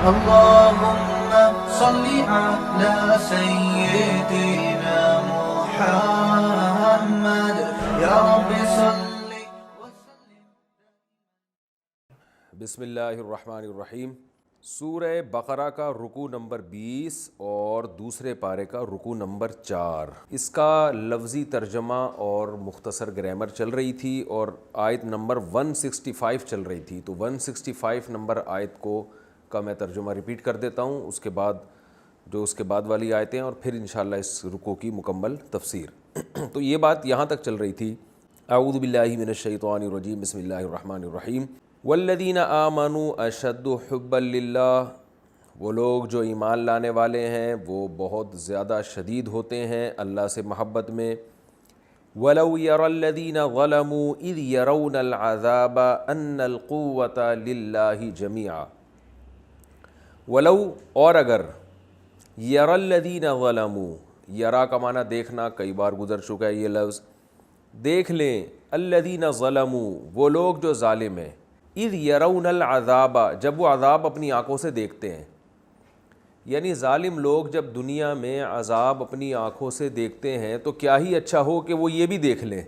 اللهم صل على سيدنا محمد يا رب صل وسلم. بسم اللہ الرحمن الرحیم. سورہ بقرہ کا رکوع نمبر 20 اور دوسرے پارے کا رکوع نمبر 4. اس کا لفظی ترجمہ اور مختصر گرامر چل رہی تھی اور آیت نمبر 165 چل رہی تھی. تو 165 نمبر آیت کا میں ترجمہ ریپیٹ کر دیتا ہوں, اس کے بعد جو اس کے بعد والی آیتیں اور پھر انشاءاللہ اس رکوع کی مکمل تفسیر. تو یہ بات یہاں تک چل رہی تھی. اعوذ باللہ من الشیطان الرجیم. بسم اللہ الرحمن الرحیم. والذین آمنوا اشد حبا للہ, وہ لوگ جو ایمان لانے والے ہیں وہ بہت زیادہ شدید ہوتے ہیں اللہ سے محبت میں. وَلَوْ يَرَى الَّذِينَ ظَلَمُوا إِذْ يَرَوْنَ الْعَذَابَ أَنَّ الْقُوَّةَ لِلَّهِ جَمِيعًا. وَلَوْ اور اگر يَرَى الَّذِينَ ظَلَمُوا, یرا کا معنی دیکھنا, کئی بار گزر چکا ہے یہ لفظ. دیکھ لیں الَّذِينَ ظَلَمُوا, وہ لوگ جو ظالم ہیں. اِذْ يَرَوْنَ الْعَذَابَ, جب وہ عذاب اپنی آنکھوں سے دیکھتے ہیں. یعنی ظالم لوگ جب دنیا میں عذاب اپنی آنکھوں سے دیکھتے ہیں تو کیا ہی اچھا ہو کہ وہ یہ بھی دیکھ لیں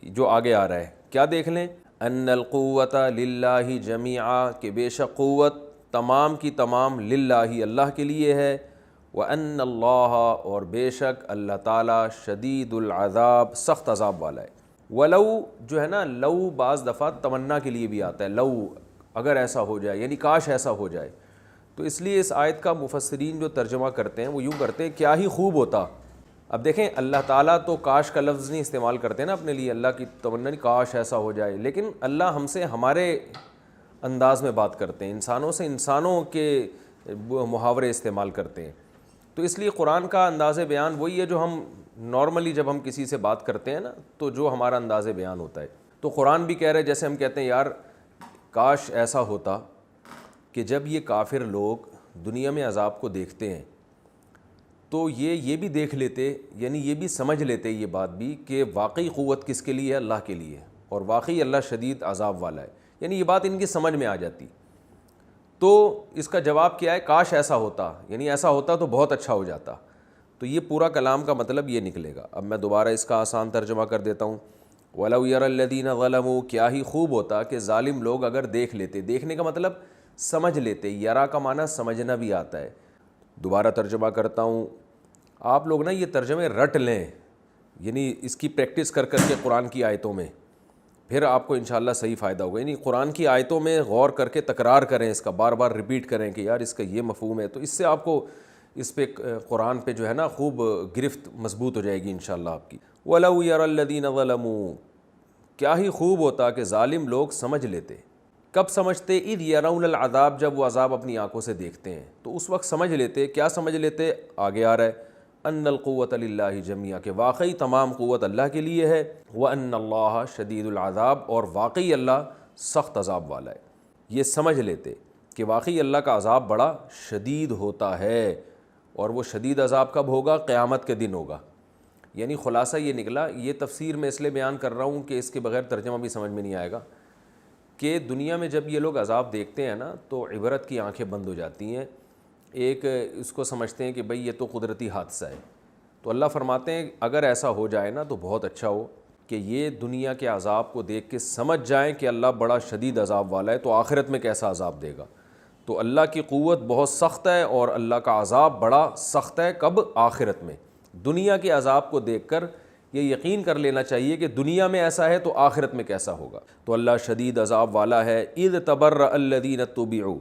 جو آگے آ رہا ہے. کیا دیکھ لیں؟ ان القوۃ للہ جمیعا, کہ بے شک قوت تمام کی تمام للہ اللہ کے لیے ہے. وان اللہ, اور بے شک اللہ تعالیٰ شدید العذاب, سخت عذاب والا ہے. ولو جو ہے نا, لو بعض دفعہ تمنا کے لیے بھی آتا ہے. لو اگر ایسا ہو جائے, یعنی کاش ایسا ہو جائے. تو اس لیے اس آیت کا مفسرین جو ترجمہ کرتے ہیں وہ یوں کرتے ہیں کیا ہی خوب ہوتا. اب دیکھیں اللہ تعالیٰ تو کاش کا لفظ نہیں استعمال کرتے نا اپنے لیے, اللہ کی تمنا نہیں کاش ایسا ہو جائے, لیکن اللہ ہم سے ہمارے انداز میں بات کرتے ہیں, انسانوں سے انسانوں کے محاورے استعمال کرتے ہیں. تو اس لیے قرآن کا انداز بیان وہی ہے جو ہم نارملی جب ہم کسی سے بات کرتے ہیں نا تو جو ہمارا انداز بیان ہوتا ہے. تو قرآن بھی کہہ رہے جیسے ہم کہتے ہیں یار کاش ایسا ہوتا کہ جب یہ کافر لوگ دنیا میں عذاب کو دیکھتے ہیں تو یہ بھی دیکھ لیتے, یعنی یہ بھی سمجھ لیتے یہ بات بھی کہ واقعی قوت کس کے لیے ہے, اللہ کے لیے, اور واقعی اللہ شدید عذاب والا ہے. یعنی یہ بات ان کی سمجھ میں آ جاتی. تو اس کا جواب کیا ہے؟ کاش ایسا ہوتا, یعنی ایسا ہوتا تو بہت اچھا ہو جاتا. تو یہ پورا کلام کا مطلب یہ نکلے گا. اب میں دوبارہ اس کا آسان ترجمہ کر دیتا ہوں. وَلَوْ يَرَى الَّذِينَ ظَلَمُوا, کیا ہی خوب ہوتا کہ ظالم لوگ اگر دیکھ لیتے. دیکھنے کا مطلب سمجھ لیتے. یرا کا معنی سمجھنا بھی آتا ہے. دوبارہ ترجمہ کرتا ہوں, آپ لوگ نا یہ ترجمے رٹ لیں, یعنی اس کی پریکٹس کر کر کے قرآن کی آیتوں میں, پھر آپ کو انشاءاللہ صحیح فائدہ ہوگا. یعنی قرآن کی آیتوں میں غور کر کے تکرار کریں, اس کا بار بار ریپیٹ کریں کہ یار اس کا یہ مفہوم ہے, تو اس سے آپ کو اس پہ قرآن پہ جو ہے نا خوب گرفت مضبوط ہو جائے گی انشاءاللہ آپ کی. وَلَوْ يَرَى الَّذِينَ ظَلَمُوا, کیا ہی خوب ہوتا کہ ظالم لوگ سمجھ لیتے. کب سمجھتے؟ اِذْ يَرَوْنَ الْعَذَابَ, جب وہ عذاب اپنی آنکھوں سے دیکھتے ہیں تو اس وقت سمجھ لیتے. کیا سمجھ لیتے؟ آگے آ رہا ہے ان القوۃ للہ جمیعا, کہ واقعی تمام قوت اللہ کے لیے ہے. وان اللہ شدید العذاب, اور واقعی اللہ سخت عذاب والا ہے. یہ سمجھ لیتے کہ واقعی اللہ کا عذاب بڑا شدید ہوتا ہے, اور وہ شدید عذاب کب ہوگا؟ قیامت کے دن ہوگا. یعنی خلاصہ یہ نکلا, یہ تفسیر میں اس لیے بیان کر رہا ہوں کہ اس کے بغیر ترجمہ بھی سمجھ میں نہیں آئے گا, کہ دنیا میں جب یہ لوگ عذاب دیکھتے ہیں نا تو عبرت کی آنکھیں بند ہو جاتی ہیں. ایک اس کو سمجھتے ہیں کہ بھئی یہ تو قدرتی حادثہ ہے. تو اللہ فرماتے ہیں اگر ایسا ہو جائے نا تو بہت اچھا ہو کہ یہ دنیا کے عذاب کو دیکھ کے سمجھ جائیں کہ اللہ بڑا شدید عذاب والا ہے, تو آخرت میں کیسا عذاب دے گا. تو اللہ کی قوت بہت سخت ہے اور اللہ کا عذاب بڑا سخت ہے. کب؟ آخرت میں. دنیا کے عذاب کو دیکھ کر یہ یقین کر لینا چاہیے کہ دنیا میں ایسا ہے تو آخرت میں کیسا ہوگا. تو اللہ شدید عذاب والا ہے. اذ تبرأ الذین اتبعوا,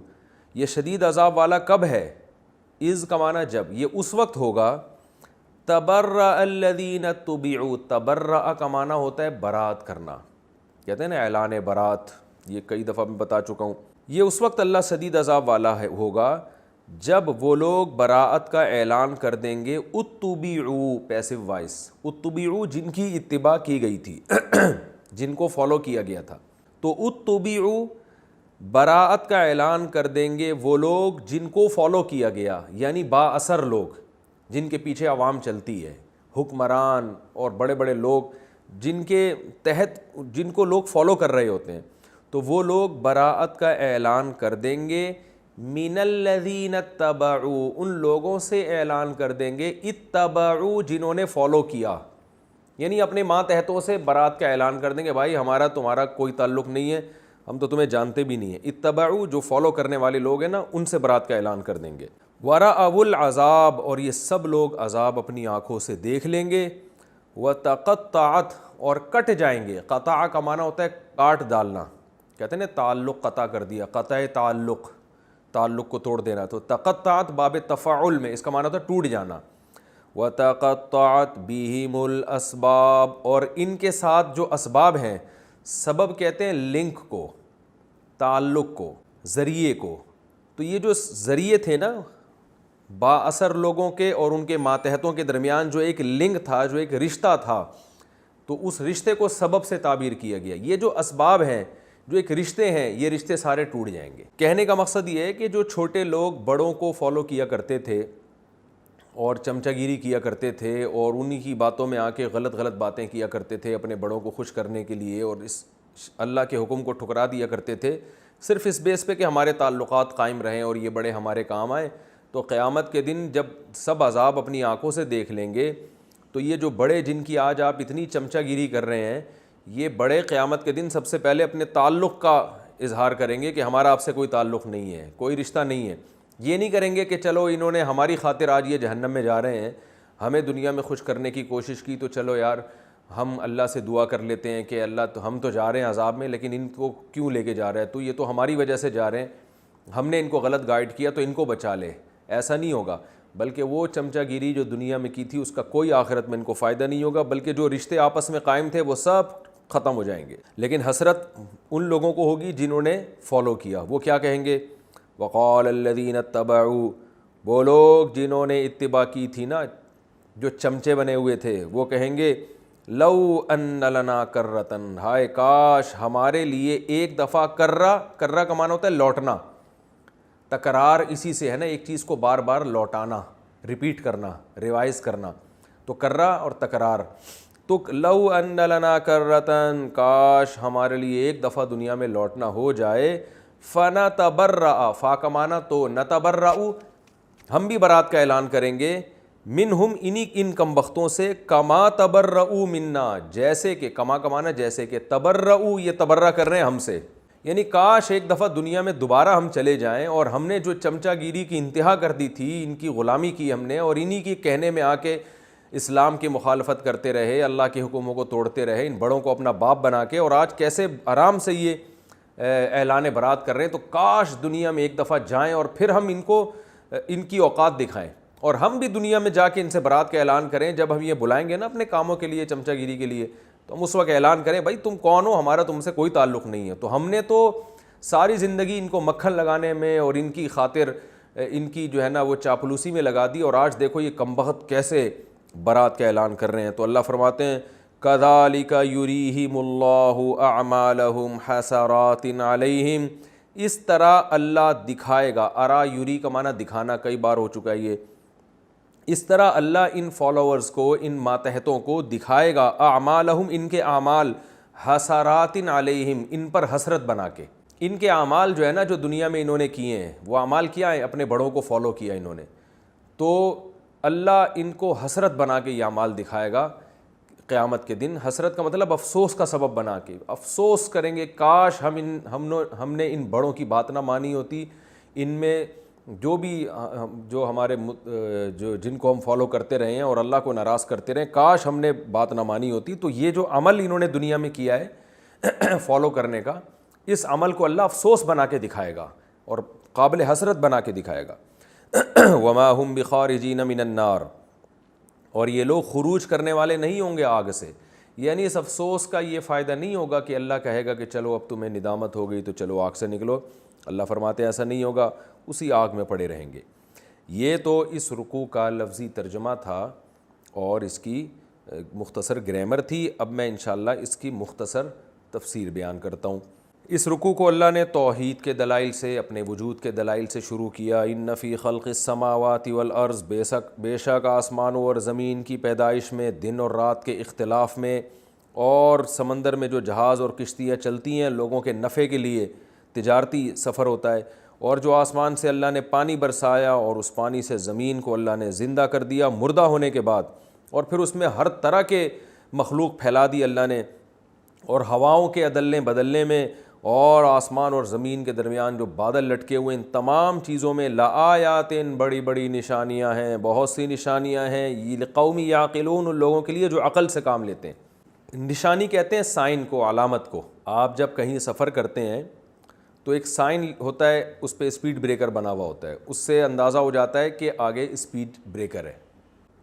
یہ شدید عذاب والا کب ہے؟ اذ کا معنی جب, یہ اس وقت ہوگا. تبرأ الذین اتبعوا, تبرأ کا معنی ہوتا ہے برات کرنا, کہتے ہیں نا اعلان برات, یہ کئی دفعہ میں بتا چکا ہوں. یہ اس وقت اللہ شدید عذاب والا ہے ہوگا جب وہ لوگ براءت کا اعلان کر دیں گے. اتبعوا پیسو وائس, اتبعوا جن کی اتباع کی گئی تھی, جن کو فالو کیا گیا تھا. تو اتبعوا براءت کا اعلان کر دیں گے وہ لوگ جن کو فالو کیا گیا, یعنی با اثر لوگ جن کے پیچھے عوام چلتی ہے, حکمران اور بڑے بڑے لوگ جن کے تحت جن کو لوگ فالو کر رہے ہوتے ہیں. تو وہ لوگ براءت کا اعلان کر دیں گے من الذین اتبعوا، ان لوگوں سے اعلان کر دیں گے اتبعوا جنہوں نے فالو کیا، یعنی اپنے ماتحتوں سے برات کا اعلان کر دیں گے، بھائی ہمارا تمہارا کوئی تعلق نہیں ہے، ہم تو تمہیں جانتے بھی نہیں ہیں۔ اتبعوا جو فالو کرنے والے لوگ ہیں نا، ان سے برات کا اعلان کر دیں گے۔ وَرَأَوُا الْعَذَابَ، اور یہ سب لوگ عذاب اپنی آنکھوں سے دیکھ لیں گے۔ وَتَقَطَّعَتْ، اور کٹ جائیں گے۔ قطع کا معنی ہوتا ہے کاٹ ڈالنا، کہتے ہیں نا تعلق قطع کر دیا، قطع تعلق کو توڑ دینا، تو تقطعت باب تفاعل میں اس کا معنی ہوتا ہے ٹوٹ جانا۔ وَتَقَطَّعَتْ بِهِمُ الْأَسْبَابُ، اور ان کے ساتھ جو اسباب ہیں، سبب کہتے ہیں لنک کو، تعلق کو، ذریعے کو، تو یہ جو ذریعے تھے نا با اثر لوگوں کے اور ان کے ماتحتوں کے درمیان جو ایک لنک تھا، جو ایک رشتہ تھا، تو اس رشتے کو سبب سے تعبیر کیا گیا۔ یہ جو اسباب ہیں، جو ایک رشتے ہیں، یہ رشتے سارے ٹوٹ جائیں گے۔ کہنے کا مقصد یہ ہے کہ جو چھوٹے لوگ بڑوں کو فالو کیا کرتے تھے اور چمچہ گیری کیا کرتے تھے اور انہی کی باتوں میں آ کے غلط باتیں کیا کرتے تھے اپنے بڑوں کو خوش کرنے کے لیے، اور اس اللہ کے حکم کو ٹھکرا دیا کرتے تھے صرف اس بیس پہ کہ ہمارے تعلقات قائم رہیں اور یہ بڑے ہمارے کام آئیں، تو قیامت کے دن جب سب عذاب اپنی آنکھوں سے دیکھ لیں گے، تو یہ جو بڑے جن کی آج آپ اتنی چمچہ گیری کر رہے ہیں، یہ بڑے قیامت کے دن سب سے پہلے اپنے تعلق کا اظہار کریں گے کہ ہمارا آپ سے کوئی تعلق نہیں ہے، کوئی رشتہ نہیں ہے۔ یہ نہیں کریں گے کہ چلو انہوں نے ہماری خاطر آج یہ جہنم میں جا رہے ہیں، ہمیں دنیا میں خوش کرنے کی کوشش کی، تو چلو یار ہم اللہ سے دعا کر لیتے ہیں کہ اللہ تو ہم تو جا رہے ہیں عذاب میں، لیکن ان کو کیوں لے کے جا رہا ہے، تو یہ تو ہماری وجہ سے جا رہے ہیں، ہم نے ان کو غلط گائیڈ کیا تو ان کو بچا لے۔ ایسا نہیں ہوگا، بلکہ وہ چمچہ گیری جو دنیا میں کی تھی اس کا کوئی آخرت میں ان کو فائدہ نہیں ہوگا، بلکہ جو رشتے آپس میں قائم تھے وہ سب ختم ہو جائیں گے۔ لیکن حسرت ان لوگوں کو ہوگی جنہوں نے فالو کیا۔ وہ کیا کہیں گے؟ وقال الذین اتبعوا، وہ لوگ جنہوں نے اتباع کی تھی نا، جو چمچے بنے ہوئے تھے، وہ کہیں گے لو ان لنا کرۃ، ہائے کاش ہمارے لیے ایک دفعہ، کرہ کا معنی ہوتا ہے لوٹنا، تکرار اسی سے ہے نا، ایک چیز کو بار بار لوٹانا، ریپیٹ کرنا، ریوائز کرنا، تو کرہ اور تکرار۔ تو لو ان لنا کرۃ، کاش ہمارے لیے ایک دفعہ دنیا میں لوٹنا ہو جائے، فنتبرأ، فا کا معنی تو نتبرأ، ہم بھی برات کا اعلان کریں گے، منہم انہی ان کم بختوں سے، کما تبرؤ منا، جیسے کہ، کما کا معنی جیسے کہ، تبرؤ یہ تبرہ کر رہے ہیں ہم سے، یعنی کاش ایک دفعہ دنیا میں دوبارہ ہم چلے جائیں اور ہم نے جو چمچہ گیری کی انتہا کر دی تھی، ان کی غلامی کی ہم نے، اور انہی کے کہنے میں آ کے اسلام کی مخالفت کرتے رہے، اللہ کے حکموں کو توڑتے رہے، ان بڑوں کو اپنا باپ بنا کے، اور آج کیسے آرام سے یہ اعلان برات کر رہے ہیں، تو کاش دنیا میں ایک دفعہ جائیں اور پھر ہم ان کو ان کی اوقات دکھائیں، اور ہم بھی دنیا میں جا کے ان سے برات کا اعلان کریں۔ جب ہم یہ بلائیں گے نا اپنے کاموں کے لیے، چمچہ گیری کے لیے، تو ہم اس وقت اعلان کریں بھائی تم کون ہو، ہمارا تم سے کوئی تعلق نہیں ہے۔ تو ہم نے تو ساری زندگی ان کو مکھن لگانے میں اور ان کی خاطر ان کی جو ہے نا وہ چاپلوسی میں لگا دی، اور آج دیکھو یہ کمبخت کیسے برات کا اعلان کر رہے ہیں۔ تو اللہ فرماتے ہیں کذالک یریہم اللہ اعمالہم حسرات علیہم، اس طرح اللہ دکھائے گا، ارا یری کا معنی دکھانا، کئی بار ہو چکا ہے یہ، اس طرح اللہ ان فالوورز کو، ان ماتحتوں کو دکھائے گا، اعمالہم ان کے اعمال، حسرات علیہم ان پر حسرت بنا کے، ان کے اعمال جو ہے نا جو دنیا میں انہوں نے کیے ہیں، وہ اعمال کیا ہیں، اپنے بڑوں کو فالو کیا انہوں نے، تو اللہ ان کو حسرت بنا کے یہ اعمال دکھائے گا قیامت کے دن۔ حسرت کا مطلب افسوس کا سبب بنا کے، افسوس کریں گے کاش ہم نے ان بڑوں کی بات نہ مانی ہوتی، ان میں جو ہمارے جن کو ہم فالو کرتے رہے ہیں اور اللہ کو ناراض کرتے رہے، کاش ہم نے بات نہ مانی ہوتی۔ تو یہ جو عمل انہوں نے دنیا میں کیا ہے فالو کرنے کا، اس عمل کو اللہ افسوس بنا کے دکھائے گا اور قابل حسرت بنا کے دکھائے گا۔ وما ہم بخارجین من النار، اور یہ لوگ خروج کرنے والے نہیں ہوں گے آگ سے، یعنی اس افسوس کا یہ فائدہ نہیں ہوگا کہ اللہ کہے گا کہ چلو اب تمہیں ندامت ہو گئی تو چلو آگ سے نکلو۔ اللہ فرماتے ہیں ایسا نہیں ہوگا، اسی آگ میں پڑے رہیں گے۔ یہ تو اس رکوع کا لفظی ترجمہ تھا اور اس کی مختصر گرامر تھی۔ اب میں انشاءاللہ اس کی مختصر تفسیر بیان کرتا ہوں۔ اس رکوع کو اللہ نے توحید کے دلائل سے، اپنے وجود کے دلائل سے شروع کیا۔ ان فی خلق السماوات والارض، بے شک آسمانوں اور زمین کی پیدائش میں، دن اور رات کے اختلاف میں، اور سمندر میں جو جہاز اور کشتیاں چلتی ہیں لوگوں کے نفع کے لیے، تجارتی سفر ہوتا ہے، اور جو آسمان سے اللہ نے پانی برسایا اور اس پانی سے زمین کو اللہ نے زندہ کر دیا مردہ ہونے کے بعد، اور پھر اس میں ہر طرح کے مخلوق پھیلا دی اللہ نے، اور ہواؤں کے عدلنے بدلنے میں اور آسمان اور زمین کے درمیان جو بادل لٹکے ہوئے، ان تمام چیزوں میں لآیات، بڑی بڑی نشانیاں ہیں، بہت سی نشانیاں ہیں، یہ لقوم یعقلون، ان لوگوں کے لیے جو عقل سے کام لیتے ہیں۔ نشانی کہتے ہیں سائن کو، علامت کو۔ آپ جب کہیں سفر کرتے ہیں تو ایک سائن ہوتا ہے، اس پہ اسپیڈ بریکر بنا ہوا ہوتا ہے، اس سے اندازہ ہو جاتا ہے کہ آگے اسپیڈ بریکر ہے،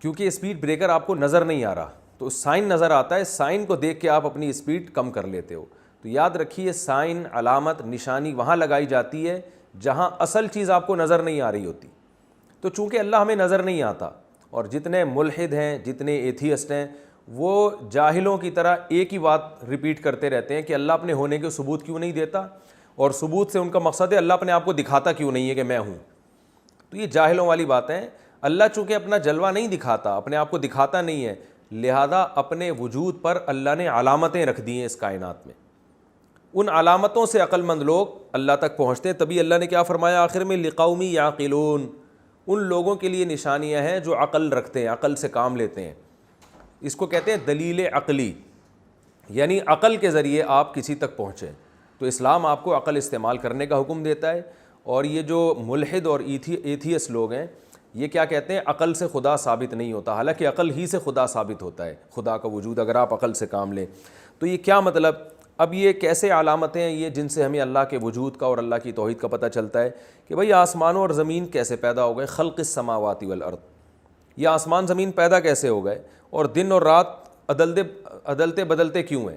کیونکہ اسپیڈ بریکر آپ کو نظر نہیں آ رہا تو سائن نظر آتا ہے، سائن کو دیکھ کے آپ اپنی اسپیڈ کم کر لیتے ہو۔ تو یاد رکھیے سائن، علامت، نشانی وہاں لگائی جاتی ہے جہاں اصل چیز آپ کو نظر نہیں آ رہی ہوتی۔ تو چونکہ اللہ ہمیں نظر نہیں آتا، اور جتنے ملحد ہیں، جتنے ایتھیسٹ ہیں، وہ جاہلوں کی طرح ایک ہی بات ریپیٹ کرتے رہتے ہیں کہ اللہ اپنے ہونے کے ثبوت کیوں نہیں دیتا، اور ثبوت سے ان کا مقصد ہے اللہ اپنے آپ کو دکھاتا کیوں نہیں ہے کہ میں ہوں۔ تو یہ جاہلوں والی بات ہے۔ اللہ چونکہ اپنا جلوہ نہیں دکھاتا، اپنے آپ کو دکھاتا نہیں ہے، لہذا اپنے وجود پر اللہ نے علامتیں رکھ دی ہیں اس کائنات میں۔ ان علامتوں سے عقل مند لوگ اللہ تک پہنچتے ہیں۔ تبھی اللہ نے کیا فرمایا آخر میں، لقوم یعقلون، ان لوگوں کے لیے نشانیاں ہیں جو عقل رکھتے ہیں، عقل سے کام لیتے ہیں۔ اس کو کہتے ہیں دلیل عقلی، یعنی عقل کے ذریعے آپ کسی تک پہنچیں۔ تو اسلام آپ کو عقل استعمال کرنے کا حکم دیتا ہے، اور یہ جو ملحد اور ایتھیس لوگ ہیں یہ کیا کہتے ہیں، عقل سے خدا ثابت نہیں ہوتا، حالانکہ عقل ہی سے خدا ثابت ہوتا ہے، خدا کا وجود اگر آپ عقل سے کام لیں۔ تو یہ کیا مطلب، اب یہ کیسے علامتیں ہیں یہ جن سے ہمیں اللہ کے وجود کا اور اللہ کی توحید کا پتہ چلتا ہے کہ بھئی آسمانوں اور زمین کیسے پیدا ہو گئے، خلق السماوات والارض، یہ آسمان زمین پیدا کیسے ہو گئے، اور دن اور رات عدلتے بدلتے کیوں ہیں،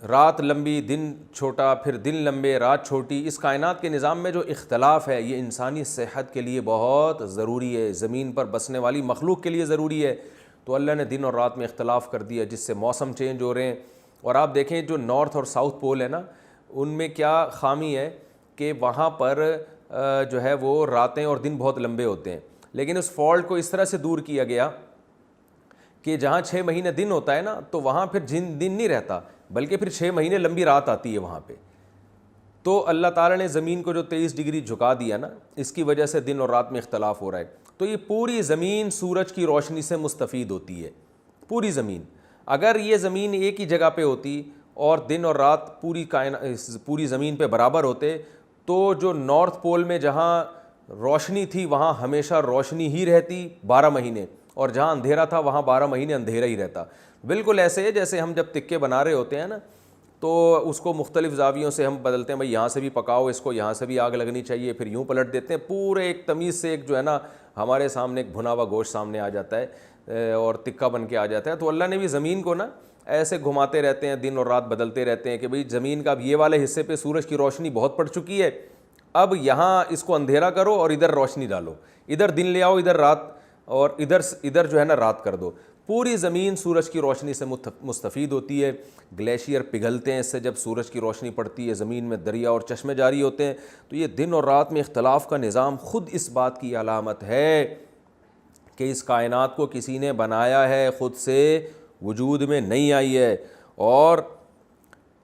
رات لمبی دن چھوٹا، پھر دن لمبے رات چھوٹی۔ اس کائنات کے نظام میں جو اختلاف ہے یہ انسانی صحت کے لیے بہت ضروری ہے، زمین پر بسنے والی مخلوق کے لیے ضروری ہے۔ تو اللہ نے دن اور رات میں اختلاف کر دیا جس سے موسم چینج ہو رہے ہیں۔ اور آپ دیکھیں جو نارتھ اور ساؤتھ پول ہے نا، ان میں کیا خامی ہے کہ وہاں پر جو ہے وہ راتیں اور دن بہت لمبے ہوتے ہیں، لیکن اس فالٹ کو اس طرح سے دور کیا گیا کہ جہاں 6 مہینے دن ہوتا ہے نا تو وہاں پھر دن نہیں رہتا، بلکہ پھر 6 مہینے لمبی رات آتی ہے وہاں پہ۔ تو اللہ تعالیٰ نے زمین کو جو 23 ڈگری جھکا دیا نا، اس کی وجہ سے دن اور رات میں اختلاف ہو رہا ہے۔ تو یہ پوری زمین سورج کی روشنی سے مستفید ہوتی ہے، پوری زمین۔ اگر یہ زمین ایک ہی جگہ پہ ہوتی اور دن اور رات پوری زمین پہ برابر ہوتے تو جو نارتھ پول میں جہاں روشنی تھی وہاں ہمیشہ روشنی ہی رہتی 12 مہینے، اور جہاں اندھیرا تھا وہاں 12 مہینے اندھیرا ہی رہتا۔ بالکل ایسے ہے جیسے ہم جب تکے بنا رہے ہوتے ہیں نا تو اس کو مختلف زاویوں سے ہم بدلتے ہیں، بھائی یہاں سے بھی پکاؤ اس کو، یہاں سے بھی آگ لگنی چاہیے، پھر یوں پلٹ دیتے ہیں، پورے ایک تمیز سے ایک جو ہے نا ہمارے سامنے ایک بھنا ہوا گوشت سامنے آ جاتا ہے اور تکا بن کے آ جاتا ہے۔ تو اللہ نے بھی زمین کو نا ایسے گھماتے رہتے ہیں، دن اور رات بدلتے رہتے ہیں کہ بھئی زمین کا اب یہ والے حصے پہ سورج کی روشنی بہت پڑ چکی ہے، اب یہاں اس کو اندھیرا کرو اور ادھر روشنی ڈالو، ادھر دن لے آؤ ادھر رات، اور ادھر جو ہے نا رات کر دو۔ پوری زمین سورج کی روشنی سے مستفید ہوتی ہے۔ گلیشیئر پگھلتے ہیں اس سے، جب سورج کی روشنی پڑتی ہے زمین میں دریا اور چشمے جاری ہوتے ہیں۔ تو یہ دن اور رات میں اختلاف کا نظام خود اس بات کی علامت ہے کہ اس کائنات کو کسی نے بنایا ہے، خود سے وجود میں نہیں آئی ہے، اور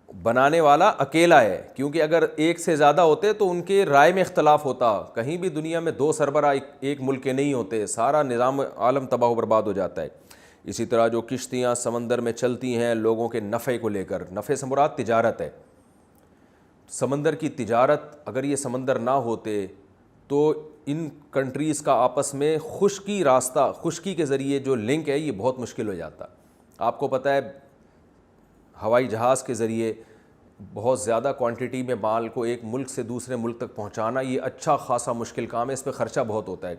بنانے والا اکیلا ہے، کیونکہ اگر ایک سے زیادہ ہوتے تو ان کے رائے میں اختلاف ہوتا۔ کہیں بھی دنیا میں 2 سربراہ ایک ملک کے نہیں ہوتے، سارا نظام عالم تباہ و برباد ہو جاتا ہے۔ اسی طرح جو کشتیاں سمندر میں چلتی ہیں لوگوں کے نفع کو لے کر، نفع سے مراد تجارت ہے، سمندر کی تجارت، اگر یہ سمندر نہ ہوتے تو ان کنٹریز کا آپس میں خشکی کے ذریعے جو لنک ہے یہ بہت مشکل ہو جاتا۔ آپ کو پتہ ہے ہوائی جہاز کے ذریعے بہت زیادہ کوانٹٹی میں مال کو ایک ملک سے دوسرے ملک تک پہنچانا یہ اچھا خاصا مشکل کام ہے، اس پہ خرچہ بہت ہوتا ہے۔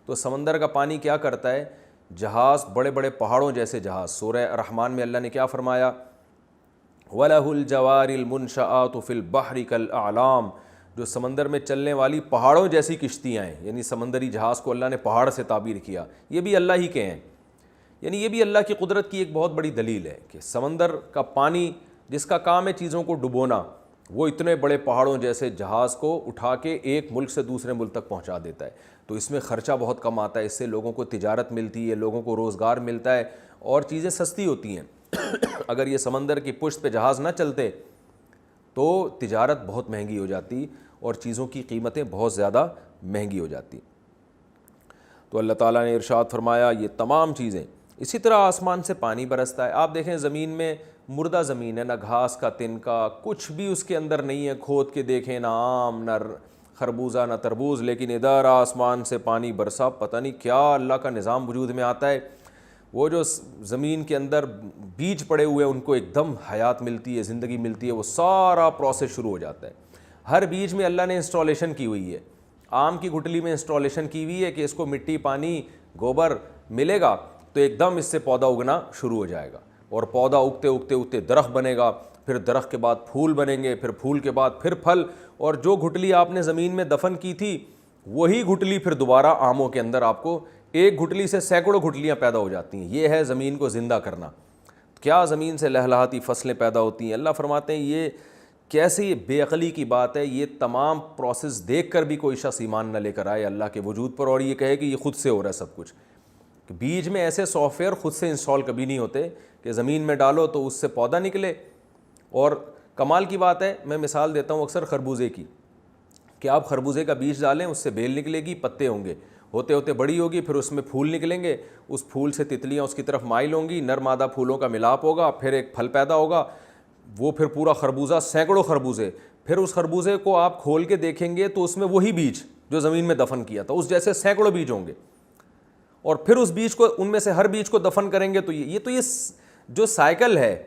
تو سمندر کا پانی کیا کرتا ہے، جہاز، بڑے بڑے پہاڑوں جیسے جہاز، سورہ رحمان میں اللہ نے کیا فرمایا، وَلَهُ الْجَوَارِ الْمُنْشَآتُ فِي الْبَحْرِ كَالْأَعْلَامِ، جو سمندر میں چلنے والی پہاڑوں جیسی کشتیاں ہیں، یعنی سمندری جہاز کو اللہ نے پہاڑ سے تعبیر کیا، یہ بھی اللہ ہی کے ہیں۔ یعنی یہ بھی اللہ کی قدرت کی ایک بہت بڑی دلیل ہے کہ سمندر کا پانی جس کا کام ہے چیزوں کو ڈبونا، وہ اتنے بڑے پہاڑوں جیسے جہاز کو اٹھا کے ایک ملک سے دوسرے ملک تک پہنچا دیتا ہے۔ تو اس میں خرچہ بہت کم آتا ہے، اس سے لوگوں کو تجارت ملتی ہے، لوگوں کو روزگار ملتا ہے اور چیزیں سستی ہوتی ہیں۔ اگر یہ سمندر کی پشت پہ جہاز نہ چلتے تو تجارت بہت مہنگی ہو جاتی، اور چیزوں کی قیمتیں بہت زیادہ مہنگی ہو جاتی ہیں۔ تو اللہ تعالیٰ نے ارشاد فرمایا یہ تمام چیزیں، اسی طرح آسمان سے پانی برستا ہے۔ آپ دیکھیں زمین میں مردہ زمین ہے، نہ گھاس کا تنکا، کچھ بھی اس کے اندر نہیں ہے، کھود کے دیکھیں نہ آم نہ خربوزہ نہ تربوز، لیکن ادھر آسمان سے پانی برسا، پتہ نہیں کیا اللہ کا نظام وجود میں آتا ہے۔ وہ جو زمین کے اندر بیج پڑے ہوئے ہیں ان کو ایک دم حیات ملتی ہے، زندگی ملتی ہے، وہ سارا پروسیس شروع ہو جاتا ہے۔ ہر بیج میں اللہ نے انسٹالیشن کی ہوئی ہے۔ آم کی گٹلی میں انسٹالیشن کی ہوئی ہے کہ اس کو مٹی، پانی، گوبر ملے گا تو ایک دم اس سے پودا اگنا شروع ہو جائے گا، اور پودا اگتے اگتے اگتے درخت بنے گا، پھر درخت کے بعد پھول بنیں گے، پھر پھول کے بعد پھر پھل، اور جو گٹلی آپ نے زمین میں دفن کی تھی وہی گٹلی پھر دوبارہ آموں کے اندر آپ کو ایک گٹلی سے سینکڑوں گٹلیاں پیدا ہو جاتی ہیں۔ یہ ہے زمین کو زندہ کرنا۔ کیا زمین سے لہلہاتی فصلیں پیدا ہوتی ہیں۔ اللہ فرماتے ہیں یہ کیسی بے عقلی کی بات ہے، یہ تمام پروسیس دیکھ کر بھی کوئی شخص ایمان نہ لے کر آئے اللہ کے وجود پر، اور یہ کہے کہ یہ خود سے ہو رہا ہے سب کچھ۔ بیج میں ایسے سافٹ ویئر خود سے انسٹال کبھی نہیں ہوتے کہ زمین میں ڈالو تو اس سے پودا نکلے۔ اور کمال کی بات ہے، میں مثال دیتا ہوں اکثر خربوزے کی، کہ آپ خربوزے کا بیج ڈالیں، اس سے بیل نکلے گی، پتے ہوں گے، ہوتے ہوتے بڑی ہوگی، پھر اس میں پھول نکلیں گے، اس پھول سے تتلیاں اس کی طرف مائل ہوں گی، نر مادہ پھولوں کا ملاپ ہوگا، پھر ایک پھل پیدا ہوگا، وہ پھر پورا خربوزہ، سینکڑوں خربوزے، پھر اس خربوزے کو آپ کھول کے دیکھیں گے تو اس میں وہی بیج جو زمین میں دفن کیا تھا اس جیسے سینکڑوں بیج ہوں گے، اور پھر اس بیج کو، ان میں سے ہر بیج کو دفن کریں گے تو یہ جو سائیکل ہے،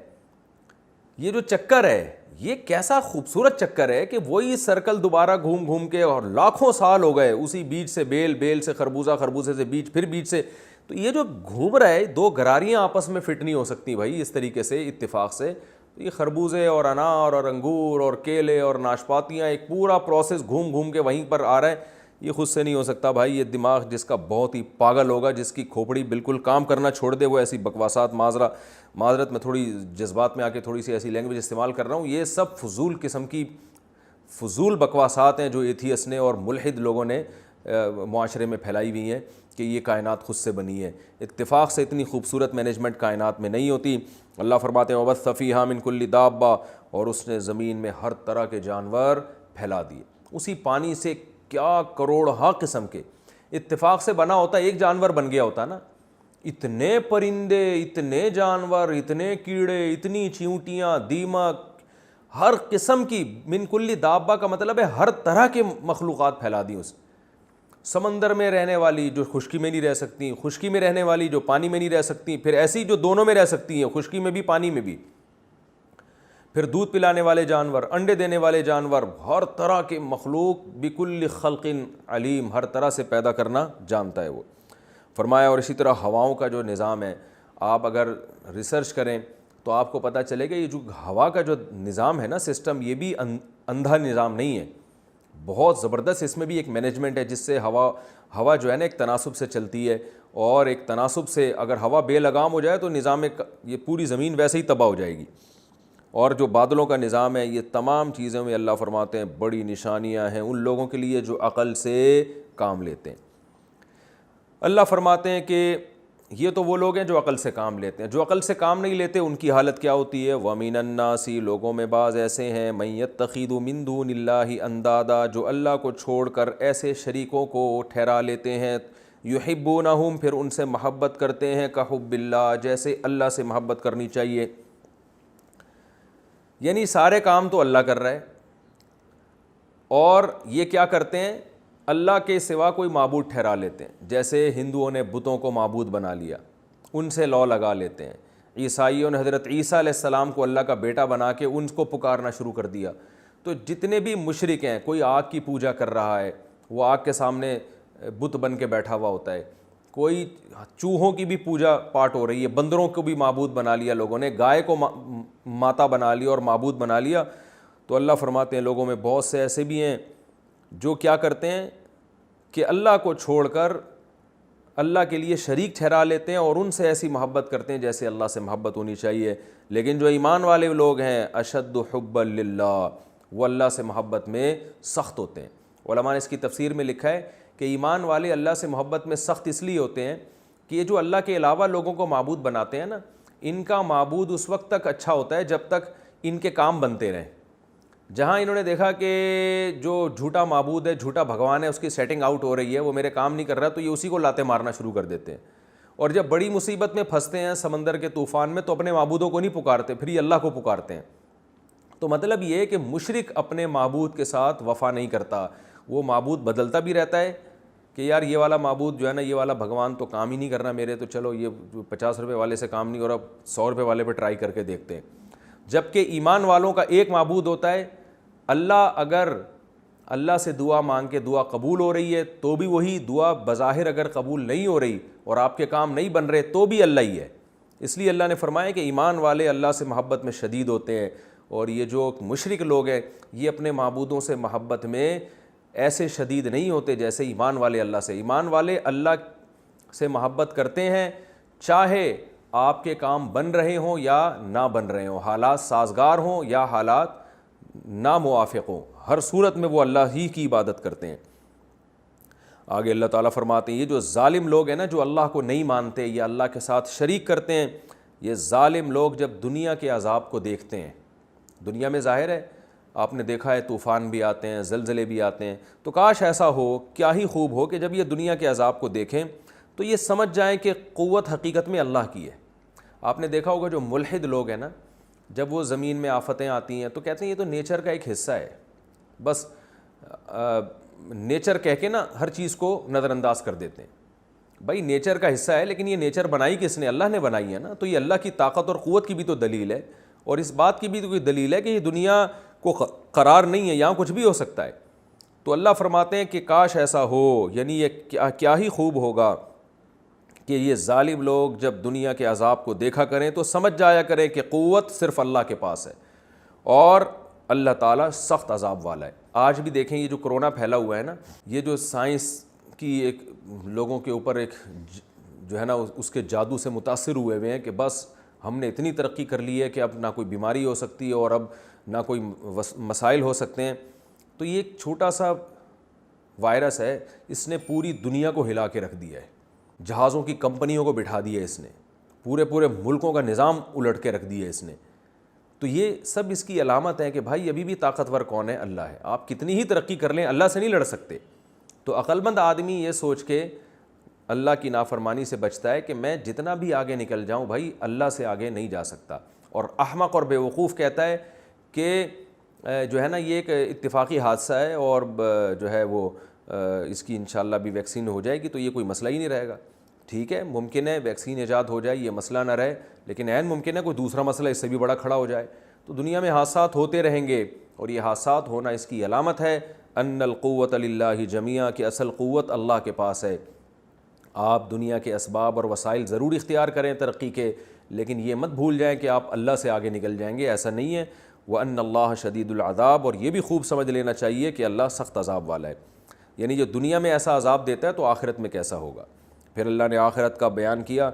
یہ جو چکر ہے، یہ کیسا خوبصورت چکر ہے کہ وہی سرکل دوبارہ گھوم گھوم کے، اور لاکھوں سال ہو گئے اسی بیج سے بیل، بیل سے خربوزہ، خربوزے سے بیج، پھر بیج سے، تو یہ جو گھوم رہا ہے، دو گراریاں آپس میں فٹ نہیں ہو سکتی بھائی اس طریقے سے اتفاق سے۔ یہ خربوزے اور انار اور انگور اور کیلے اور ناشپاتیاں، ایک پورا پروسیس گھوم گھوم کے وہیں پر آ رہا ہے، یہ خود سے نہیں ہو سکتا بھائی۔ یہ دماغ جس کا بہت ہی پاگل ہوگا، جس کی کھوپڑی بالکل کام کرنا چھوڑ دے، وہ ایسی بکواسات، معذرت میں تھوڑی جذبات میں آ کے تھوڑی سی ایسی لینگویج استعمال کر رہا ہوں، یہ سب فضول قسم کی فضول بکواسات ہیں جو ایتھیسٹ نے اور ملحد لوگوں نے معاشرے میں پھیلائی ہوئی ہیں کہ یہ کائنات خود سے بنی ہے۔ اتفاق سے اتنی خوبصورت مینجمنٹ کائنات میں نہیں ہوتی۔ اللہ فرماتے ہیں وَبَثَّ فِيهَا مِن كُلِّ دَابَّةٍ، اور اس نے زمین میں ہر طرح کے جانور پھیلا دیے اسی پانی سے، کیا کروڑہا قسم کے، اتفاق سے بنا ہوتا ایک جانور بن گیا ہوتا نا، اتنے پرندے، اتنے جانور، اتنے کیڑے، اتنی چیونٹیاں، دیمک، ہر قسم کی، من کل دابہ کا مطلب ہے ہر طرح کے مخلوقات پھیلا دی اس، سمندر میں رہنے والی جو خشکی میں نہیں رہ سکتی، خشکی میں رہنے والی جو پانی میں نہیں رہ سکتی، پھر ایسی جو دونوں میں رہ سکتی ہیں، خشکی میں بھی پانی میں بھی، پھر دودھ پلانے والے جانور، انڈے دینے والے جانور، ہر طرح کے مخلوق، بکل خلق علیم، ہر طرح سے پیدا کرنا جانتا ہے وہ۔ فرمایا اور اسی طرح ہواؤں کا جو نظام ہے، آپ اگر ریسرچ کریں تو آپ کو پتہ چلے گا یہ جو ہوا کا جو نظام ہے نا، سسٹم، یہ بھی اندھا نظام نہیں ہے، بہت زبردست اس میں بھی ایک مینجمنٹ ہے، جس سے ہوا جو ہے نا ایک تناسب سے چلتی ہے، اور ایک تناسب سے اگر ہوا بے لگام ہو جائے تو نظام یہ پوری زمین ویسے ہی تباہ ہو جائے گی۔ اور جو بادلوں کا نظام ہے، یہ تمام چیزوں میں اللہ فرماتے ہیں بڑی نشانیاں ہیں ان لوگوں کے لیے جو عقل سے کام لیتے ہیں۔ اللہ فرماتے ہیں کہ یہ تو وہ لوگ ہیں جو عقل سے کام لیتے ہیں، جو عقل سے کام نہیں لیتے ان کی حالت کیا ہوتی ہے؟ وَمِنَ النَّاسِ، لوگوں میں بعض ایسے ہیں، مَن يَتَّخِذُ مِن دُونِ اللَّهِ أَندَادًا، جو اللہ کو چھوڑ کر ایسے شریکوں کو ٹھہرا لیتے ہیں، يُحِبُّونَهُمْ، پھر ان سے محبت کرتے ہیں، كَحُبِّ اللَّهِ، جیسے اللہ سے محبت کرنی چاہیے، یعنی سارے کام تو اللہ کر رہا ہے، اور یہ کیا کرتے ہیں؟ اللہ کے سوا کوئی معبود ٹھہرا لیتے ہیں، جیسے ہندوؤں نے بتوں کو معبود بنا لیا، ان سے لو لگا لیتے ہیں، عیسائیوں نے حضرت عیسیٰ علیہ السلام کو اللہ کا بیٹا بنا کے ان کو پکارنا شروع کر دیا۔ تو جتنے بھی مشرک ہیں، کوئی آگ کی پوجا کر رہا ہے، وہ آگ کے سامنے بت بن کے بیٹھا ہوا ہوتا ہے، کوئی چوہوں کی بھی پوجا پاٹ ہو رہی ہے، بندروں کو بھی معبود بنا لیا لوگوں نے، گائے کو ماتا بنا لیا اور معبود بنا لیا۔ تو اللہ فرماتے ہیں لوگوں میں بہت سے ایسے بھی ہیں جو کیا کرتے ہیں کہ اللہ کو چھوڑ کر اللہ کے لیے شریک ٹھہرا لیتے ہیں، اور ان سے ایسی محبت کرتے ہیں جیسے اللہ سے محبت ہونی چاہیے۔ لیکن جو ایمان والے لوگ ہیں، اشد حبا للہ، وہ اللہ سے محبت میں سخت ہوتے ہیں۔ علماء نے اس کی تفسیر میں لکھا ہے کہ ایمان والے اللہ سے محبت میں سخت اس لیے ہوتے ہیں کہ یہ جو اللہ کے علاوہ لوگوں کو معبود بناتے ہیں نا، ان کا معبود اس وقت تک اچھا ہوتا ہے جب تک ان کے کام بنتے رہیں۔ جہاں انہوں نے دیکھا کہ جو جھوٹا معبود ہے, جھوٹا بھگوان ہے, اس کی سیٹنگ آؤٹ ہو رہی ہے, وہ میرے کام نہیں کر رہا, تو یہ اسی کو لاتے مارنا شروع کر دیتے ہیں. اور جب بڑی مصیبت میں پھنستے ہیں سمندر کے طوفان میں, تو اپنے معبودوں کو نہیں پکارتے, پھر یہ اللہ کو پکارتے ہیں. تو مطلب یہ ہے کہ مشرک اپنے معبود کے ساتھ وفا نہیں کرتا, وہ معبود بدلتا بھی رہتا ہے کہ یار یہ والا معبود جو ہے نا, یہ والا بھگوان تو کام ہی نہیں کرنا میرے, تو چلو یہ 50 روپے والے سے کام نہیں ہو رہا, 100 روپے والے پہ ٹرائی کر کے دیکھتے ہیں. جبکہ ایمان والوں کا ایک معبود ہوتا ہے اللہ. اگر اللہ سے دعا مانگ کے دعا قبول ہو رہی ہے تو بھی وہی, دعا بظاہر اگر قبول نہیں ہو رہی اور آپ کے کام نہیں بن رہے تو بھی اللہ ہی ہے. اس لیے اللہ نے فرمایا کہ ایمان والے اللہ سے محبت میں شدید ہوتے ہیں, اور یہ جو مشرک لوگ ہیں یہ اپنے معبودوں سے محبت میں ایسے شدید نہیں ہوتے جیسے ایمان والے اللہ سے. ایمان والے اللہ سے محبت کرتے ہیں چاہے آپ کے کام بن رہے ہوں یا نہ بن رہے ہوں, حالات سازگار ہوں یا حالات ناموافق ہوں, ہر صورت میں وہ اللہ ہی کی عبادت کرتے ہیں. آگے اللہ تعالیٰ فرماتے ہیں یہ جو ظالم لوگ ہیں نا, جو اللہ کو نہیں مانتے یا اللہ کے ساتھ شریک کرتے ہیں, یہ ظالم لوگ جب دنیا کے عذاب کو دیکھتے ہیں, دنیا میں ظاہر ہے آپ نے دیکھا ہے طوفان بھی آتے ہیں, زلزلے بھی آتے ہیں, تو کاش ایسا ہو, کیا ہی خوب ہو کہ جب یہ دنیا کے عذاب کو دیکھیں تو یہ سمجھ جائیں کہ قوت حقیقت میں اللہ کی ہے. آپ نے دیکھا ہوگا جو ملحد لوگ ہیں نا, جب وہ زمین میں آفتیں آتی ہیں تو کہتے ہیں یہ تو نیچر کا ایک حصہ ہے, بس نیچر کہہ کے نا ہر چیز کو نظر انداز کر دیتے ہیں. بھائی نیچر کا حصہ ہے, لیکن یہ نیچر بنائی کس نے؟ اللہ نے بنائی ہے نا, تو یہ اللہ کی طاقت اور قوت کی بھی تو دلیل ہے, اور اس بات کی بھی تو کوئی دلیل ہے کہ یہ دنیا کو قرار نہیں ہے, یہاں کچھ بھی ہو سکتا ہے. تو اللہ فرماتے ہیں کہ کاش ایسا ہو, یعنی یہ کیا ہی خوب ہوگا کہ یہ ظالم لوگ جب دنیا کے عذاب کو دیکھا کریں تو سمجھ جایا کریں کہ قوت صرف اللہ کے پاس ہے اور اللہ تعالیٰ سخت عذاب والا ہے. آج بھی دیکھیں یہ جو کرونا پھیلا ہوا ہے نا, یہ جو سائنس کی ایک لوگوں کے اوپر ایک جو ہے نا اس کے جادو سے متاثر ہوئے ہیں کہ بس ہم نے اتنی ترقی کر لی ہے کہ اب نہ کوئی بیماری ہو سکتی ہے اور اب نہ کوئی مسائل ہو سکتے ہیں. تو یہ ایک چھوٹا سا وائرس ہے, اس نے پوری دنیا کو ہلا کے رکھ دیا ہے, جہازوں کی کمپنیوں کو بٹھا دیا ہے اس نے, پورے ملکوں کا نظام الٹ کے رکھ دیا ہے اس نے. تو یہ سب اس کی علامت ہے کہ بھائی ابھی بھی طاقتور کون ہے؟ اللہ ہے. آپ کتنی ہی ترقی کر لیں اللہ سے نہیں لڑ سکتے. تو عقل مند آدمی یہ سوچ کے اللہ کی نافرمانی سے بچتا ہے کہ میں جتنا بھی آگے نکل جاؤں بھائی اللہ سے آگے نہیں جا سکتا. اور احمق اور بیوقوف کہتا ہے کہ جو ہے نا یہ ایک اتفاقی حادثہ ہے اور جو ہے وہ اس کی انشاءاللہ بھی ویکسین ہو جائے گی تو یہ کوئی مسئلہ ہی نہیں رہے گا. ٹھیک ہے, ممکن ہے ویکسین ایجاد ہو جائے, یہ مسئلہ نہ رہے, لیکن عین ممکن ہے کوئی دوسرا مسئلہ اس سے بھی بڑا کھڑا ہو جائے. تو دنیا میں حادثات ہوتے رہیں گے, اور یہ حادثات ہونا اس کی علامت ہے ان القوت للہ جمیعا, کہ اصل قوت اللہ کے پاس ہے. آپ دنیا کے اسباب اور وسائل ضرور اختیار کریں ترقی کے, لیکن یہ مت بھول جائیں کہ آپ اللہ سے آگے نکل جائیں گے, ایسا نہیں ہے. وَأَنَّ اللَّهَ شَدِيدُ الْعَذَابِ, اور یہ بھی خوب سمجھ لینا چاہیے کہ اللہ سخت عذاب والا ہے. یعنی جو دنیا میں ایسا عذاب دیتا ہے تو آخرت میں کیسا ہوگا. پھر اللہ نے آخرت کا بیان کیا.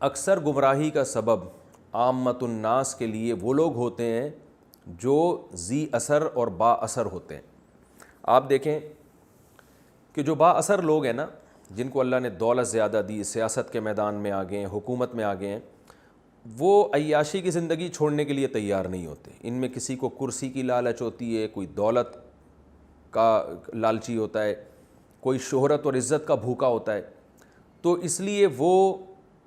اکثر گمراہی کا سبب عامت الناس کے لیے وہ لوگ ہوتے ہیں جو ذی اثر اور با اثر ہوتے ہیں. آپ دیکھیں کہ جو با اثر لوگ ہیں نا, جن کو اللہ نے دولت زیادہ دی, سیاست کے میدان میں آ گئے ہیں, حکومت میں آ گئے ہیں, وہ عیاشی کی زندگی چھوڑنے کے لیے تیار نہیں ہوتے. ان میں کسی کو کرسی کی لالچ ہوتی ہے, کوئی دولت کا لالچی ہوتا ہے, کوئی شہرت اور عزت کا بھوکا ہوتا ہے. تو اس لیے وہ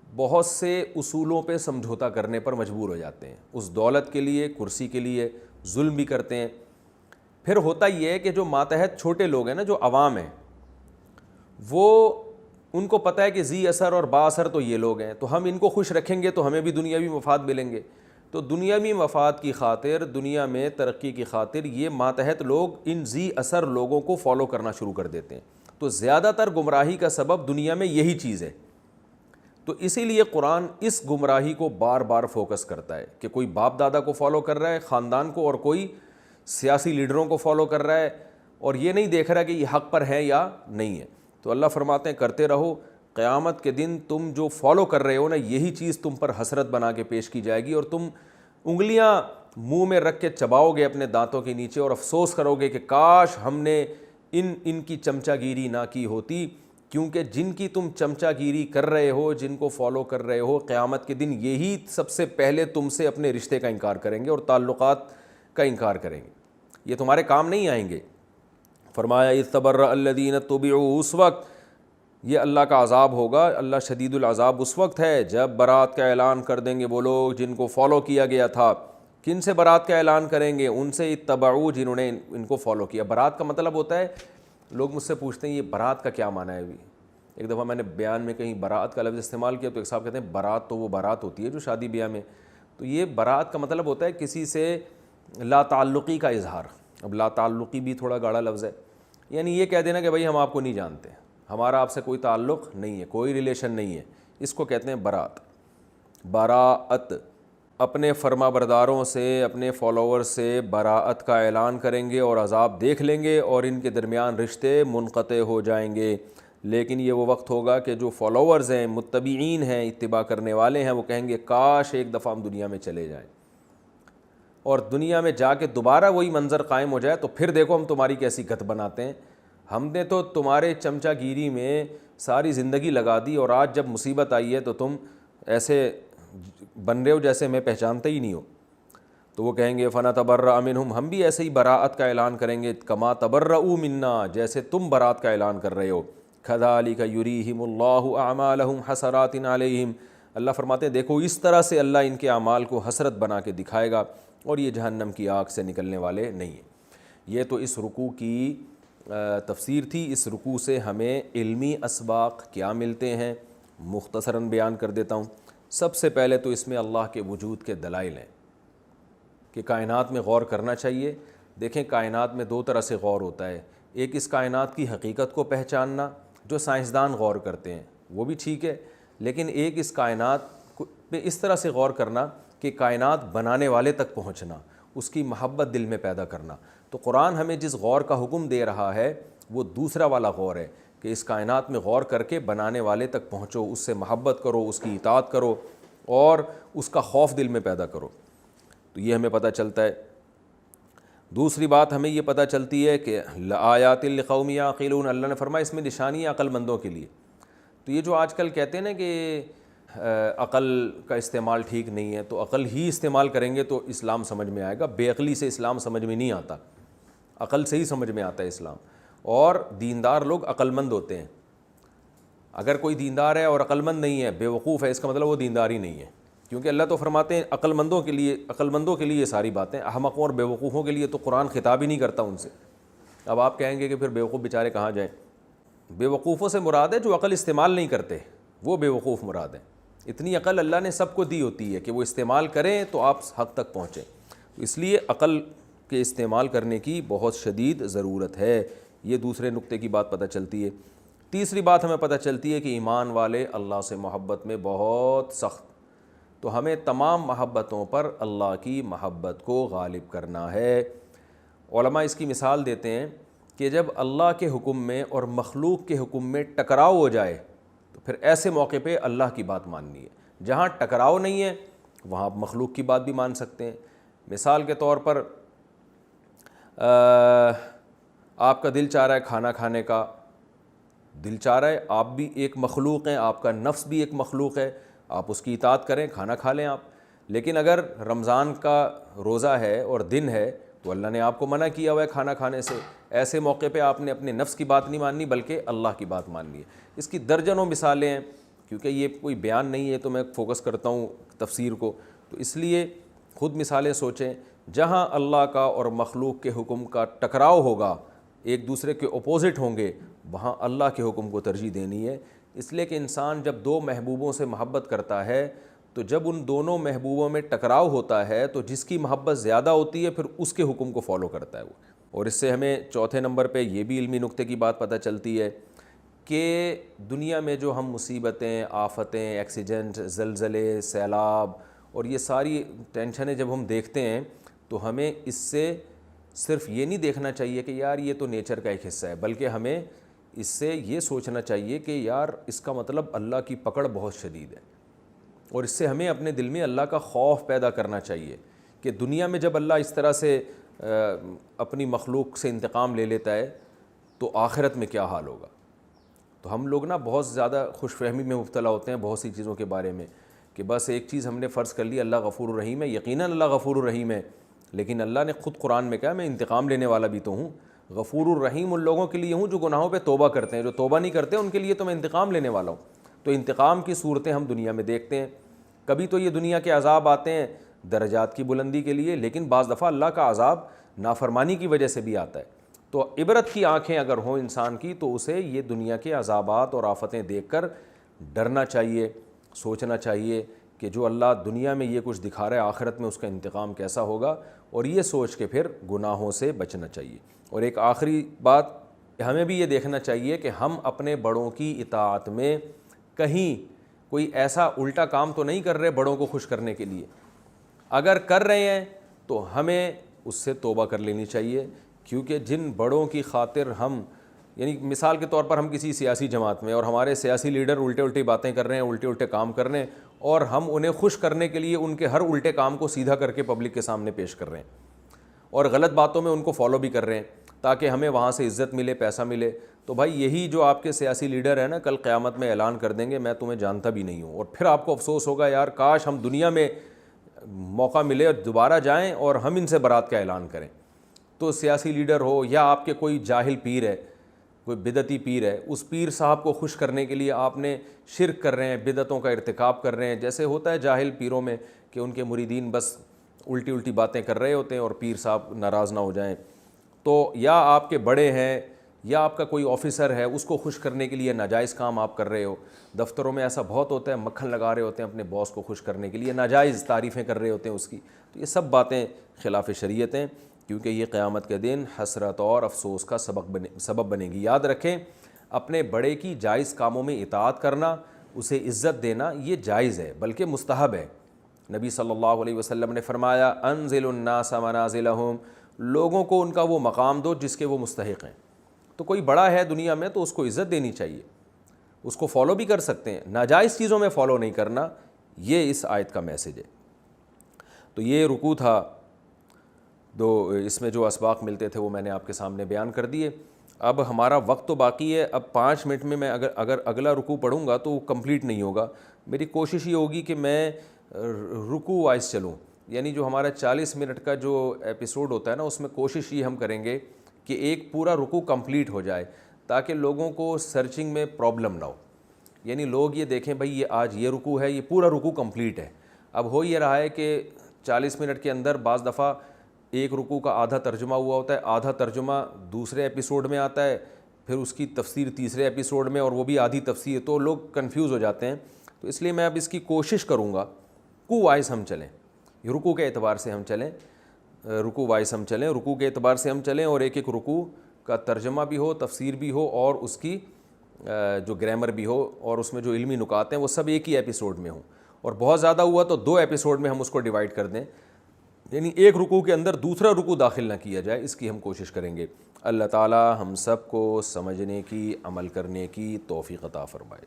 بہت سے اصولوں پہ سمجھوتا کرنے پر مجبور ہو جاتے ہیں. اس دولت کے لیے, کرسی کے لیے ظلم بھی کرتے ہیں. پھر ہوتا یہ ہے کہ جو ماتحت چھوٹے لوگ ہیں نا, جو عوام ہیں, وہ ان کو پتہ ہے کہ ذی اثر اور با اثر تو یہ لوگ ہیں, تو ہم ان کو خوش رکھیں گے تو ہمیں بھی دنیاوی مفاد ملیں گے. تو دنیاوی مفاد کی خاطر, دنیا میں ترقی کی خاطر یہ ماتحت لوگ ان ذی اثر لوگوں کو فالو کرنا شروع کر دیتے ہیں. تو زیادہ تر گمراہی کا سبب دنیا میں یہی چیز ہے. تو اسی لیے قرآن اس گمراہی کو بار بار فوکس کرتا ہے کہ کوئی باپ دادا کو فالو کر رہا ہے, خاندان کو, اور کوئی سیاسی لیڈروں کو فالو کر رہا ہے, اور یہ نہیں دیکھ رہا کہ یہ حق پر ہے یا نہیں ہے. تو اللہ فرماتے ہیں کرتے رہو, قیامت کے دن تم جو فالو کر رہے ہو نا, یہی چیز تم پر حسرت بنا کے پیش کی جائے گی, اور تم انگلیاں منہ میں رکھ کے چباؤ گے اپنے دانتوں کے نیچے, اور افسوس کرو گے کہ کاش ہم نے ان کی چمچا گیری نہ کی ہوتی. کیونکہ جن کی تم چمچا گیری کر رہے ہو, جن کو فالو کر رہے ہو, قیامت کے دن یہی سب سے پہلے تم سے اپنے رشتے کا انکار کریں گے اور تعلقات کا انکار کریں گے. یہ تمہارے کام نہیں آئیں گے۔ فرمایا اذ تبرأ الذین اتبعوا، اس وقت یہ اللہ کا عذاب ہوگا، اللہ شدید العذاب اس وقت ہے جب برات کا اعلان کر دیں گے وہ لوگ جن کو فالو کیا گیا تھا۔ کن سے برات کا اعلان کریں گے؟ ان سے اتبعوا جنہوں نے ان کو فالو کیا۔ برات کا مطلب ہوتا ہے، لوگ مجھ سے پوچھتے ہیں یہ برات کا کیا معنی ہے؟ ابھی ایک دفعہ میں نے بیان میں کہیں برات کا لفظ استعمال کیا تو ایک صاحب کہتے ہیں برات تو وہ برات ہوتی ہے جو شادی بیاہ میں، تو یہ برات کا مطلب ہوتا ہے کسی سے لا تعلقی کا اظہار۔ اب لا تعلقی بھی تھوڑا گاڑا لفظ ہے، یعنی یہ کہہ دینا کہ بھائی ہم آپ کو نہیں جانتے، ہمارا آپ سے کوئی تعلق نہیں ہے، کوئی ریلیشن نہیں ہے، اس کو کہتے ہیں برات۔ براءت، اپنے فرما برداروں سے، اپنے فالوور سے براءت کا اعلان کریں گے اور عذاب دیکھ لیں گے اور ان کے درمیان رشتے منقطع ہو جائیں گے۔ لیکن یہ وہ وقت ہوگا کہ جو فالوورز ہیں، متبعین ہیں، اتباع کرنے والے ہیں، وہ کہیں گے کاش ایک دفعہ ہم دنیا میں چلے جائیں اور دنیا میں جا کے دوبارہ وہی منظر قائم ہو جائے، تو پھر دیکھو ہم تمہاری کیسی گت بناتے ہیں۔ ہم نے تو تمہارے چمچہ گیری میں ساری زندگی لگا دی اور آج جب مصیبت آئی ہے تو تم ایسے بن رہے ہو جیسے میں پہچانتے ہی نہیں ہو۔ تو وہ کہیں گے فنتبرأ منہم، ہم بھی ایسے ہی براءت کا اعلان کریں گے، کما تبرؤوا منا، جیسے تم برات کا اعلان کر رہے ہو۔ کذالک یریہم اللہ اعمالہم حسرات علیہم، اللہ فرماتے ہیں دیکھو اس طرح سے اللہ ان کے اعمال کو حسرت بنا کے دکھائے گا اور یہ جہنم کی آگ سے نکلنے والے نہیں ہیں۔ یہ تو اس رکوع کی تفسیر تھی۔ اس رکوع سے ہمیں علمی اسباق کیا ملتے ہیں مختصراً بیان کر دیتا ہوں۔ سب سے پہلے تو اس میں اللہ کے وجود کے دلائل ہیں کہ کائنات میں غور کرنا چاہیے۔ دیکھیں کائنات میں دو طرح سے غور ہوتا ہے، ایک اس کائنات کی حقیقت کو پہچاننا جو سائنسدان غور کرتے ہیں وہ بھی ٹھیک ہے، لیکن ایک اس کائنات پہ اس طرح سے غور کرنا کہ کائنات بنانے والے تک پہنچنا، اس کی محبت دل میں پیدا کرنا۔ تو قرآن ہمیں جس غور کا حکم دے رہا ہے وہ دوسرا والا غور ہے کہ اس کائنات میں غور کر کے بنانے والے تک پہنچو، اس سے محبت کرو، اس کی اطاعت کرو اور اس کا خوف دل میں پیدا کرو۔ تو یہ ہمیں پتہ چلتا ہے۔ دوسری بات ہمیں یہ پتہ چلتی ہے کہ لآیات لقوم یعقلون، اللہ نے فرمایا اس میں نشانی ہے عقل مندوں کے لیے۔ تو یہ جو آج کل کہتے ہیں نا کہ عقل کا استعمال ٹھیک نہیں ہے، تو عقل ہی استعمال کریں گے تو اسلام سمجھ میں آئے گا، بے عقلی سے اسلام سمجھ میں نہیں آتا، عقل سے ہی سمجھ میں آتا ہے اسلام۔ اور دیندار لوگ عقل مند ہوتے ہیں۔ اگر کوئی دیندار ہے اور عقل مند نہیں ہے، بے وقوف ہے، اس کا مطلب وہ دیندار ہی نہیں ہے، کیونکہ اللہ تو فرماتے ہیں عقل مندوں کے لیے یہ ساری باتیں، احمقوں اور بے وقوفوں کے لیے تو قرآن خطاب ہی نہیں کرتا ان سے۔ اب آپ کہیں گے کہ پھر بے وقوف بیچارے کہاں جائیں؟ بے وقوفوں سے مراد ہے جو عقل استعمال نہیں کرتے، وہ بے وقوف مراد ہے۔ اتنی عقل اللہ نے سب کو دی ہوتی ہے کہ وہ استعمال کریں تو آپ حق تک پہنچیں، تو اس لیے عقل کے استعمال کرنے کی بہت شدید ضرورت ہے۔ یہ دوسرے نقطے کی بات پتہ چلتی ہے۔ تیسری بات ہمیں پتہ چلتی ہے کہ ایمان والے اللہ سے محبت میں بہت سخت، تو ہمیں تمام محبتوں پر اللہ کی محبت کو غالب کرنا ہے۔ علماء اس کی مثال دیتے ہیں کہ جب اللہ کے حکم میں اور مخلوق کے حکم میں ٹکراؤ ہو جائے تو پھر ایسے موقع پہ اللہ کی بات ماننی ہے۔ جہاں ٹکراؤ نہیں ہے وہاں آپ مخلوق کی بات بھی مان سکتے ہیں۔ مثال کے طور پر آپ کا دل چاہ رہا ہے کھانا کھانے کا، دل چاہ رہا ہے، آپ بھی ایک مخلوق ہیں، آپ کا نفس بھی ایک مخلوق ہے، آپ اس کی اطاعت کریں، کھانا کھا لیں آپ۔ لیکن اگر رمضان کا روزہ ہے اور دن ہے تو اللہ نے آپ کو منع کیا ہوا ہے کھانا کھانے سے، ایسے موقع پہ آپ نے اپنے نفس کی بات نہیں ماننی بلکہ اللہ کی بات ماننی ہے۔ اس کی درجنوں مثالیں ہیں، کیونکہ یہ کوئی بیان نہیں ہے تو میں فوکس کرتا ہوں تفسیر کو، تو اس لیے خود مثالیں سوچیں۔ جہاں اللہ کا اور مخلوق کے حکم کا ٹکراؤ ہوگا، ایک دوسرے کے اپوزٹ ہوں گے، وہاں اللہ کے حکم کو ترجیح دینی ہے۔ اس لیے کہ انسان جب دو محبوبوں سے محبت کرتا ہے تو جب ان دونوں محبوبوں میں ٹکراؤ ہوتا ہے تو جس کی محبت زیادہ ہوتی ہے پھر اس کے حکم کو فالو کرتا ہے وہ۔ اور اس سے ہمیں چوتھے نمبر پہ یہ بھی علمی نقطے کی بات پتہ چلتی ہے کہ دنیا میں جو ہم مصیبتیں، آفتیں، ایکسیڈنٹ، زلزلے، سیلاب اور یہ ساری ٹینشنیں جب ہم دیکھتے ہیں تو ہمیں اس سے صرف یہ نہیں دیکھنا چاہیے کہ یار یہ تو نیچر کا ایک حصہ ہے، بلکہ ہمیں اس سے یہ سوچنا چاہیے کہ یار اس کا مطلب اللہ کی پکڑ بہت شدید ہے، اور اس سے ہمیں اپنے دل میں اللہ کا خوف پیدا کرنا چاہیے کہ دنیا میں جب اللہ اس طرح سے اپنی مخلوق سے انتقام لے لیتا ہے تو آخرت میں کیا حال ہوگا۔ تو ہم لوگ نا بہت زیادہ خوش فہمی میں مبتلا ہوتے ہیں بہت سی چیزوں کے بارے میں کہ بس ایک چیز ہم نے فرض کر لی اللہ غفور الرحیم ہے، یقیناً اللہ غفور الرحیم ہے، لیکن اللہ نے خود قرآن میں کہا میں انتقام لینے والا بھی تو ہوں، غفور الرحیم ان لوگوں کے لیے ہوں جو گناہوں پہ توبہ کرتے ہیں، جو توبہ نہیں کرتے ان کے لیے تو میں انتقام لینے والا ہوں۔ تو انتقام کی صورتیں ہم دنیا میں دیکھتے ہیں، کبھی تو یہ دنیا کے عذاب آتے ہیں درجات کی بلندی کے لیے، لیکن بعض دفعہ اللہ کا عذاب نافرمانی کی وجہ سے بھی آتا ہے۔ تو عبرت کی آنکھیں اگر ہوں انسان کی تو اسے یہ دنیا کے عذابات اور آفتیں دیکھ کر ڈرنا چاہیے، سوچنا چاہیے کہ جو اللہ دنیا میں یہ کچھ دکھا رہا ہے آخرت میں اس کا انتقام کیسا ہوگا، اور یہ سوچ کے پھر گناہوں سے بچنا چاہیے۔ اور ایک آخری بات، ہمیں بھی یہ دیکھنا چاہیے کہ ہم اپنے بڑوں کی اطاعت میں کہیں کوئی ایسا الٹا کام تو نہیں کر رہے بڑوں کو خوش کرنے کے لیے، اگر کر رہے ہیں تو ہمیں اس سے توبہ کر لینی چاہیے، کیونکہ جن بڑوں کی خاطر ہم، یعنی مثال کے طور پر ہم کسی سیاسی جماعت میں اور ہمارے سیاسی لیڈر الٹی باتیں کر رہے ہیں، الٹے کام کر رہے ہیں، اور ہم انہیں خوش کرنے کے لیے ان کے ہر الٹے کام کو سیدھا کر کے پبلک کے سامنے پیش کر رہے ہیں اور غلط باتوں میں ان کو فالو بھی کر رہے ہیں تاکہ ہمیں وہاں سے عزت ملے، پیسہ ملے، تو بھائی یہی جو آپ کے سیاسی لیڈر ہیں نا کل قیامت میں اعلان کر دیں گے میں تمہیں جانتا بھی نہیں ہوں، اور پھر آپ کو افسوس ہوگا یار کاش ہم دنیا میں موقع ملے اور دوبارہ جائیں اور ہم ان سے برات کا اعلان کریں۔ تو سیاسی لیڈر ہو یا آپ کے کوئی جاہل پیر ہے، کوئی بدعتی پیر ہے، اس پیر صاحب کو خوش کرنے کے لیے آپ نے شرک کر رہے ہیں، بدعتوں کا ارتکاب کر رہے ہیں، جیسے ہوتا ہے جاہل پیروں میں کہ ان کے مریدین بس الٹی باتیں کر رہے ہوتے ہیں اور پیر صاحب ناراض نہ ہو جائیں، تو یا آپ کے بڑے ہیں یا آپ کا کوئی آفیسر ہے اس کو خوش کرنے کے لیے ناجائز کام آپ کر رہے ہو۔ دفتروں میں ایسا بہت ہوتا ہے، مکھن لگا رہے ہوتے ہیں اپنے باس کو خوش کرنے کے لیے، ناجائز تعریفیں کر رہے ہوتے ہیں اس کی، تو یہ سب باتیں خلاف شریعت ہیں، کیونکہ یہ قیامت کے دن حسرت اور افسوس کا سبب بنے گی۔ یاد رکھیں اپنے بڑے کی جائز کاموں میں اطاعت کرنا، اسے عزت دینا یہ جائز ہے بلکہ مستحب ہے۔ نبی صلی اللہ علیہ وسلم نے فرمایا انزل الناس منازلہم، لوگوں کو ان کا وہ مقام دو جس کے وہ مستحق ہیں۔ تو کوئی بڑا ہے دنیا میں تو اس کو عزت دینی چاہیے، اس کو فالو بھی کر سکتے ہیں، ناجائز چیزوں میں فالو نہیں کرنا، یہ اس آیت کا میسج ہے۔ تو یہ رکوع تھا، اس میں جو اسباق ملتے تھے وہ میں نے آپ کے سامنے بیان کر دیے۔ اب ہمارا وقت تو باقی ہے، اب 5 منٹ میں میں اگر اگلا رکوع پڑھوں گا تو وہ کمپلیٹ نہیں ہوگا۔ میری کوشش یہ ہوگی کہ میں رکوع وائز چلوں، یعنی جو ہمارا 40 منٹ کا جو ایپیسوڈ ہوتا ہے نا اس میں کوشش یہ ہم کریں گے کہ ایک پورا رکوع کمپلیٹ ہو جائے تاکہ لوگوں کو سرچنگ میں پرابلم نہ ہو، یعنی لوگ یہ دیکھیں بھائی یہ آج یہ رکوع ہے، یہ پورا رکوع کمپلیٹ ہے۔ اب ہو یہ رہا ہے کہ 40 منٹ کے اندر بعض دفعہ ایک رکوع کا آدھا ترجمہ ہوا ہوتا ہے، آدھا ترجمہ دوسرے ایپیسوڈ میں آتا ہے، پھر اس کی تفسیر تیسرے ایپیسوڈ میں، اور وہ بھی آدھی تفسیر، تو لوگ کنفیوز ہو جاتے ہیں۔ تو اس لیے میں اب اس کی کوشش کروں گا رکوع وائز ہم چلیں، رکوع کے اعتبار سے ہم چلیں، رکوع وائز ہم چلیں، رکوع کے اعتبار سے ہم چلیں، اور ایک رکوع کا ترجمہ بھی ہو، تفسیر بھی ہو، اور اس کی جو گرامر بھی ہو، اور اس میں جو علمی نکات ہیں وہ سب ایک ہی ایپیسوڈ میں ہوں، اور بہت زیادہ ہوا تو 2 ایپیسوڈ میں ہم اس کو ڈیوائڈ کر دیں، یعنی ایک رکوع کے اندر دوسرا رکوع داخل نہ کیا جائے، اس کی ہم کوشش کریں گے۔ اللہ تعالی ہم سب کو سمجھنے کی، عمل کرنے کی توفیق عطا فرمائے۔